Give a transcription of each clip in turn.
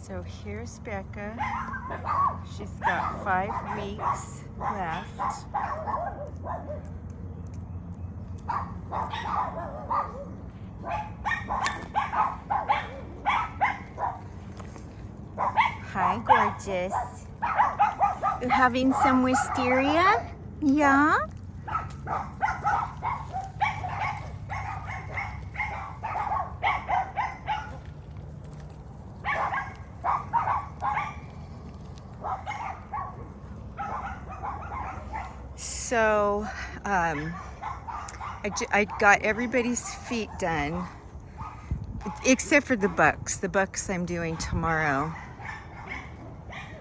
So here's Becca. She's got 5 weeks left. Hi, gorgeous. You having some wisteria? Yeah? So, I got everybody's feet done, except for the bucks. The bucks I'm doing tomorrow.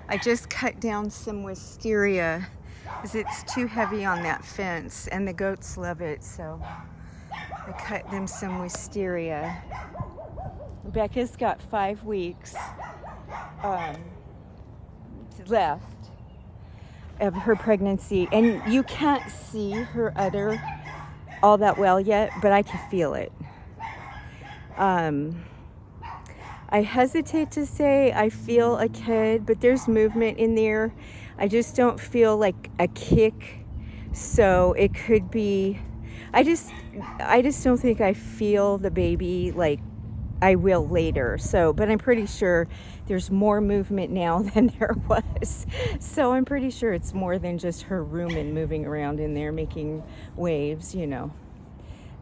I just cut down some wisteria because it's too heavy on that fence, and the goats love it, so I cut them some wisteria. Becca's got 5 weeks left of her pregnancy, and you can't see her udder all that well yet, but I can feel it. I hesitate to say I feel a kid, but there's movement in there. I just don't feel like a kick, so it could be, I just don't think I feel the baby like I will later. So, but I'm pretty sure there's more movement now than there was. So I'm pretty sure it's more than just her rumen moving around in there making waves, you know.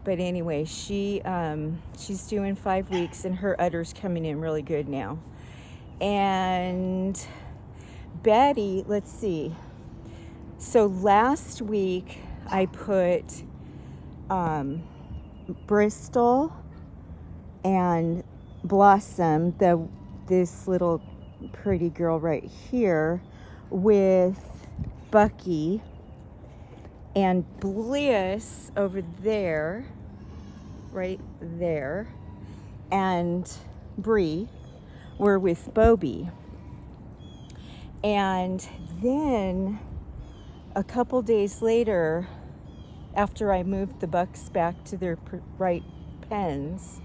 But anyway, she's doing 5 weeks, and her udder's coming in really good now. And Betty, let's see. So last week I put Bristol and Blossom, this little pretty girl right here, with Bucee, and Bliss over there, right there, and Bree were with Bobby. And then a couple days later, after I moved the bucks back to their right pens,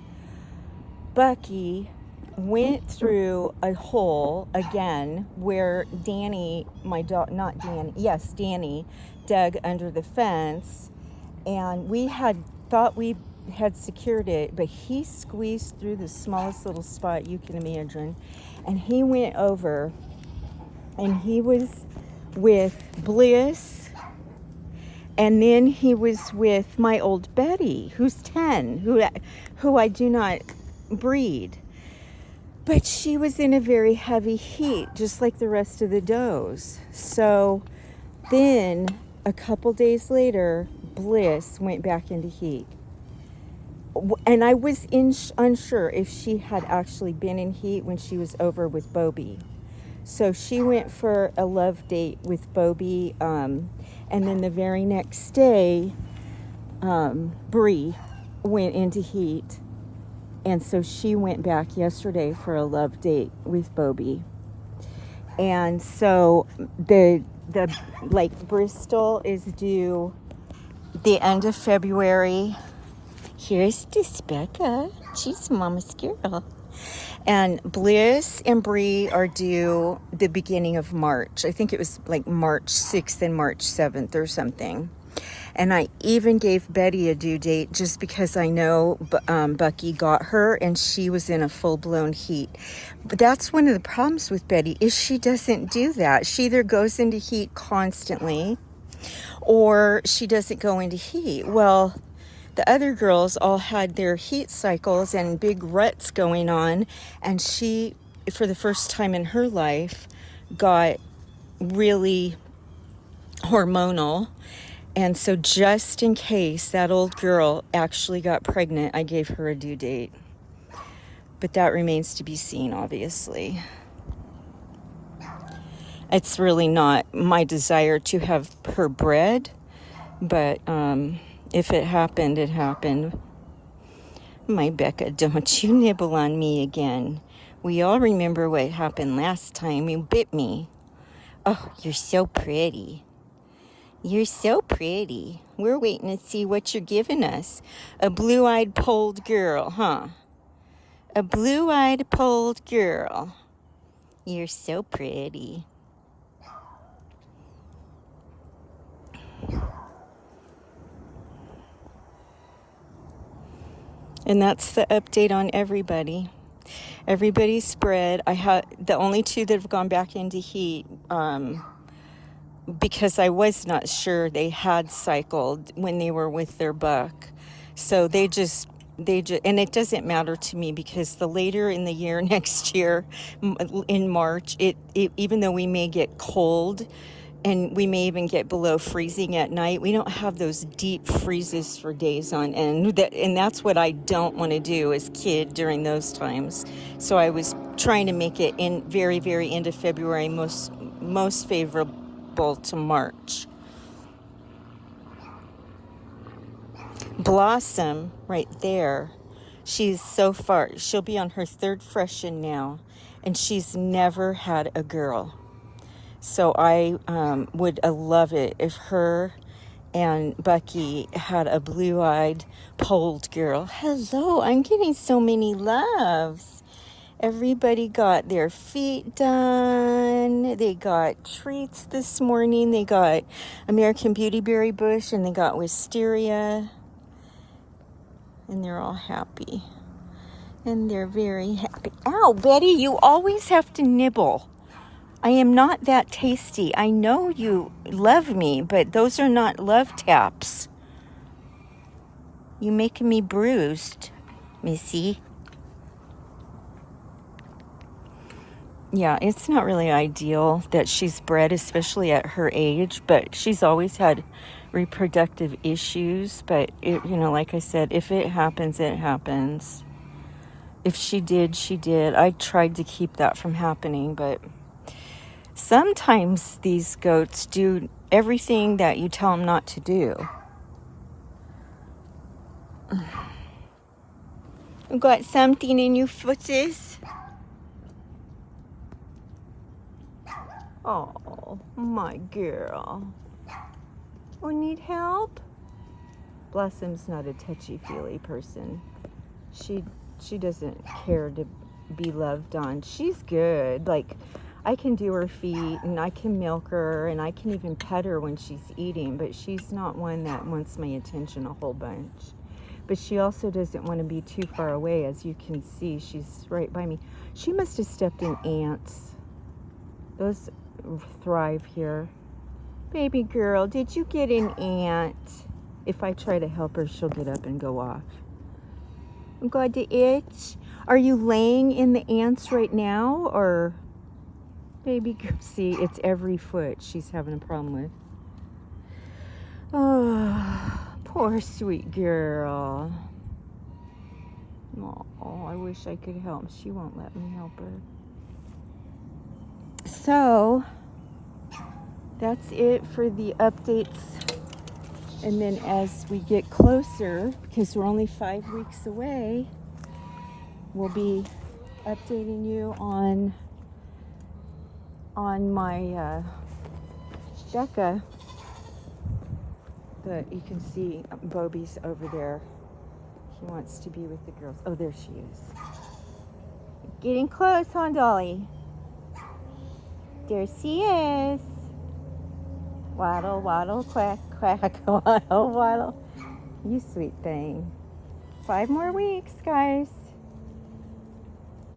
Bucee went through a hole again where Danny, my dog, not Danny, yes, Danny, dug under the fence, and we had thought we had secured it, but he squeezed through the smallest little spot you can imagine, and he went over, and he was with Bliss, and then he was with my old Betty, who's 10, who I do not breed. But she was in a very heavy heat, just like the rest of the does. So then a couple days later, Bliss went back into heat. And I was unsure if she had actually been in heat when she was over with Bobby. So she went for a love date with Bobby. And then the very next day, Bree went into heat. And so she went back yesterday for a love date with Bobby. And so the Bristol is due the end of February. Here's this Becca. She's mama's girl. And Bliss and Bree are due the beginning of March. I think it was like March 6th and March 7th or something. And I even gave Betty a due date just because I know Bucee got her and she was in a full-blown heat. But that's one of the problems with Betty is she doesn't do that. She either goes into heat constantly or she doesn't go into heat. Well, the other girls all had their heat cycles and big ruts going on, and she, for the first time in her life, got really hormonal. And so just in case that old girl actually got pregnant, I gave her a due date. But that remains to be seen, obviously. It's really not my desire to have her bred, but if it happened, it happened. My Becca, don't you nibble on me again. We all remember what happened last time you bit me. Oh, you're so pretty. You're so pretty. We're waiting to see what you're giving us. A blue-eyed polled girl, huh? A blue-eyed polled girl. You're so pretty. And that's the update on everybody. Everybody's spread. I had the only two that have gone back into heat, because I was not sure they had cycled when they were with their buck. So they just, and it doesn't matter to me because the later in the year, next year, in March, even though we may get cold and we may even get below freezing at night, we don't have those deep freezes for days on end. And that's what I don't want to do as kid during those times. So I was trying to make it in very, very end of February, most favorable to March. Blossom, right there, she's so far, she'll be on her third freshen now, and she's never had a girl. So I would love it if her and Bucee had a blue-eyed polled girl. Hello, I'm getting so many loves. Everybody got their feet done. They got treats this morning. They got American Beauty Berry Bush and they got wisteria. And they're all happy. And they're very happy. Ow, Betty, you always have to nibble. I am not that tasty. I know you love me, but those are not love taps. You making me bruised, Missy. Yeah, it's not really ideal that she's bred, especially at her age, but she's always had reproductive issues. But, like I said, if it happens, it happens. If she did, she did. I tried to keep that from happening, but sometimes these goats do everything that you tell them not to do. You got something in your footies? Oh, my girl. Oh, need help? Blossom's not a touchy-feely person. She doesn't care to be loved on. She's good. Like, I can do her feet and I can milk her and I can even pet her when she's eating, but she's not one that wants my attention a whole bunch. But she also doesn't want to be too far away. As you can see, she's right by me. She must have stepped in ants. Those thrive here. Baby girl, did you get an ant? If I try to help her, she'll get up and go off. I'm going to itch. Are you laying in the ants right now, or? Baby girl, see, it's every foot she's having a problem with. Oh, poor sweet girl. Oh, I wish I could help. She won't let me help her. So, that's it for the updates. And then as we get closer, because we're only 5 weeks away, we'll be updating you on my Becca. But you can see Bobby's over there. He wants to be with the girls. Oh, there she is. Getting close, huh, Dolly? There she is. Waddle, waddle, quack, quack, waddle, waddle. You sweet thing. 5 more weeks, guys.